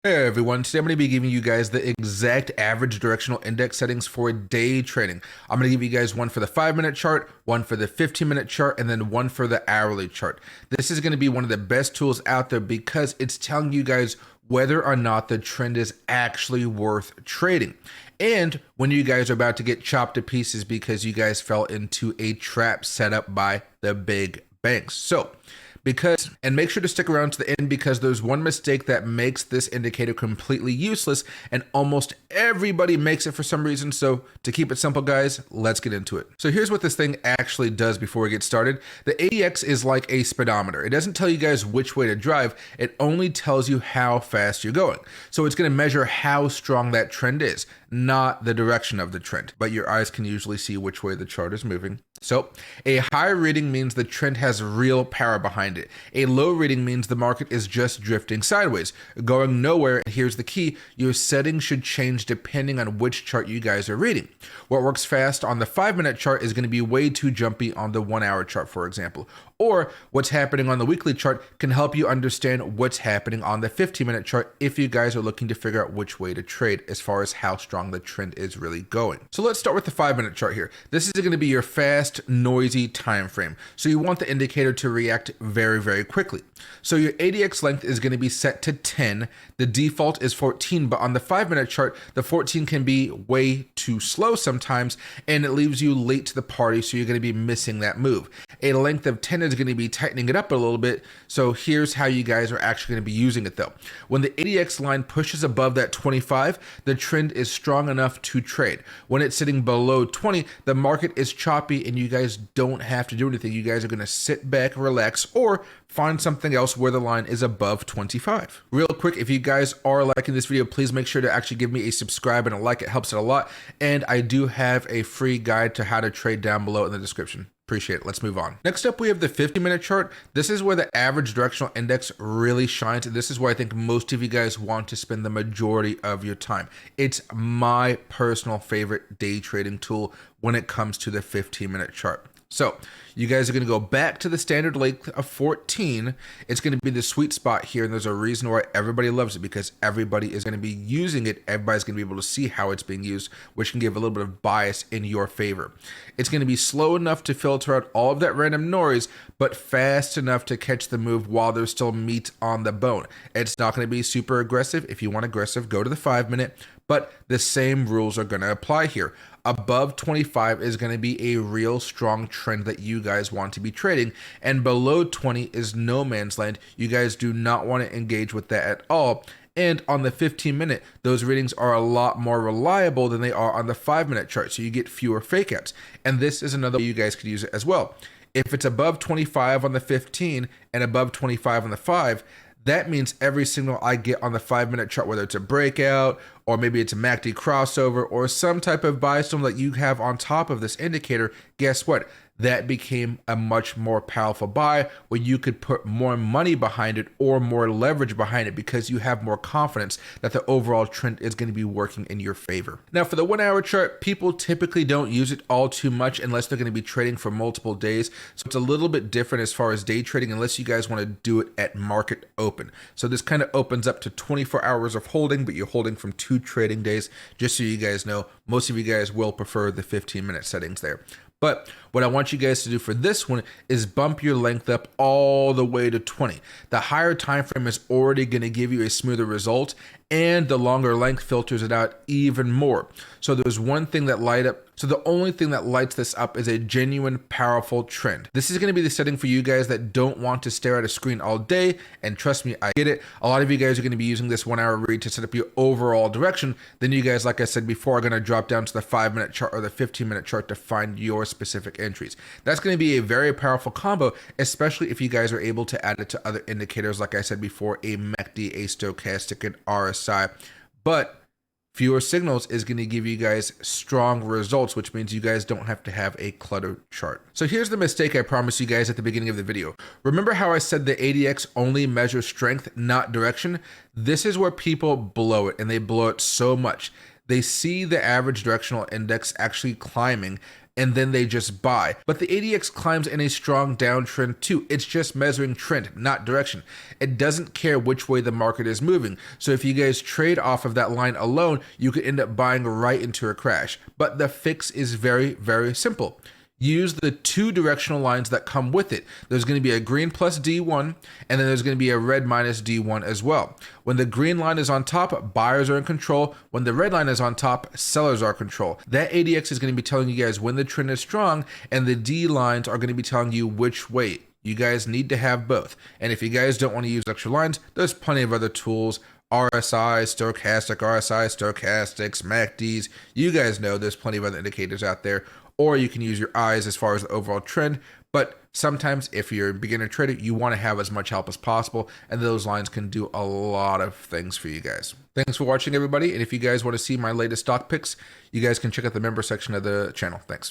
Hey everyone, today I'm going to be giving you guys the exact average directional index settings for day trading. I'm going to give you guys one for the 5-minute chart, one for the 15-minute chart, and then one for the hourly chart. This is going to be one of the best tools out there because it's telling you guys whether or not the trend is actually worth trading. And when you guys are about to get chopped to pieces because you guys fell into a trap set up by the big banks. And make sure to stick around to the end because there's one mistake that makes this indicator completely useless and almost everybody makes it for some reason. So to keep it simple, guys, let's get into it. So here's what this thing actually does before we get started. The ADX is like a speedometer. It doesn't tell you guys which way to drive. It only tells you how fast you're going. So it's going to measure how strong that trend is, not the direction of the trend, but your eyes can usually see which way the chart is moving. So a high reading means the trend has real power behind it. A low reading means the market is just drifting sideways, going nowhere. And here's the key, your settings should change depending on which chart you guys are reading. What works fast on the 5-minute chart is going to be way too jumpy on the 1-hour chart, for example. Or what's happening on the weekly chart can help you understand what's happening on the 15-minute chart if you guys are looking to figure out which way to trade as far as how strong the trend is really going. So let's start with the 5-minute chart here. This is going to be your fast, noisy time frame. So you want the indicator to react very, very quickly. So your ADX length is going to be set to 10. The default is 14, but on the 5-minute chart, the 14 can be way too slow sometimes, and it leaves you late to the party, so you're going to be missing that move. A length of 10 is going to be tightening it up a little bit, so here's how you guys are actually going to be using it though. When the ADX line pushes above that 25, the trend is strong enough to trade. When it's sitting below 20, the market is choppy and you guys don't have to do anything. You guys are going to sit back, relax, or find something else where the line is above 25. Real quick, if you guys are liking this video, please make sure to actually give me a subscribe and a like. It helps it a lot. And I do have a free guide to how to trade down below in the description. Appreciate it. Let's move on. Next up, we have the 50-minute chart. This is where the average directional index really shines. And this is where I think most of you guys want to spend the majority of your time. It's my personal favorite day trading tool when it comes to the 15-minute chart. So you guys are going to go back to the standard length of 14. It's going to be the sweet spot here. And there's a reason why everybody loves it, because everybody is going to be using it. Everybody's going to be able to see how it's being used, which can give a little bit of bias in your favor. It's going to be slow enough to filter out all of that random noise, but fast enough to catch the move while there's still meat on the bone. It's not going to be super aggressive. If you want aggressive, go to the 5-minute, but the same rules are going to apply here. Above 25 is going to be a real strong trend that you guys want to be trading, and below 20 is no man's land. You guys do not want to engage with that at all. And on the 15-minute, those readings are a lot more reliable than they are on the 5-minute chart, so you get fewer fake outs. And this is another way you guys could use it as well. If it's above 25 on the 15 and above 25 on the 5, that means every signal I get on the 5-minute chart, whether it's a breakout or maybe it's a MACD crossover or some type of buy signal that you have on top of this indicator, guess what? That became a much more powerful buy where you could put more money behind it or more leverage behind it because you have more confidence that the overall trend is going to be working in your favor. Now for the 1-hour chart, people typically don't use it all too much unless they're going to be trading for multiple days. So it's a little bit different as far as day trading unless you guys want to do it at market open. So this kind of opens up to 24 hours of holding, but you're holding from 2 trading days. Just so you guys know, most of you guys will prefer the 15-minute settings there. But what I want you guys to do for this one is bump your length up all the way to 20. The higher time frame is already going to give you a smoother result, and the longer length filters it out even more. So there's one thing that the only thing that lights this up is a genuine powerful trend. This is going to be the setting for you guys that don't want to stare at a screen all day. And trust me, I get it. A lot of you guys are going to be using this 1-hour read to set up your overall direction. Then you guys, like I said before, are going to drop down to the 5-minute chart or the 15-minute chart to find your specific entries. That's going to be a very powerful combo, especially if you guys are able to add it to other indicators, like I said before, a MACD, a stochastic, an RSI. But fewer signals is going to give you guys strong results, which means you guys don't have to have a cluttered chart. So here's the mistake I promised you guys at the beginning of the video. Remember how I said the ADX only measures strength, not direction? This is where people blow it, and they blow it so much. They see the average directional index actually climbing, and then they just buy. But the ADX climbs in a strong downtrend too. It's just measuring trend, not direction. It doesn't care which way the market is moving. So if you guys trade off of that line alone, you could end up buying right into a crash. But the fix is very, very simple. Use the two directional lines that come with it. There's going to be a green plus D1, and then there's going to be a red minus D1 as well. When the green line is on top, buyers are in control. When the red line is on top, sellers are in control. That ADX is going to be telling you guys when the trend is strong, and the D lines are going to be telling you which way. You guys need to have both. And if you guys don't want to use extra lines, there's plenty of other tools. RSI, stochastics, MACDs. You guys know there's plenty of other indicators out there. Or you can use your eyes as far as the overall trend. But sometimes if you're a beginner trader, you want to have as much help as possible. And those lines can do a lot of things for you guys. Thanks for watching, everybody. And if you guys want to see my latest stock picks, you guys can check out the member section of the channel. Thanks.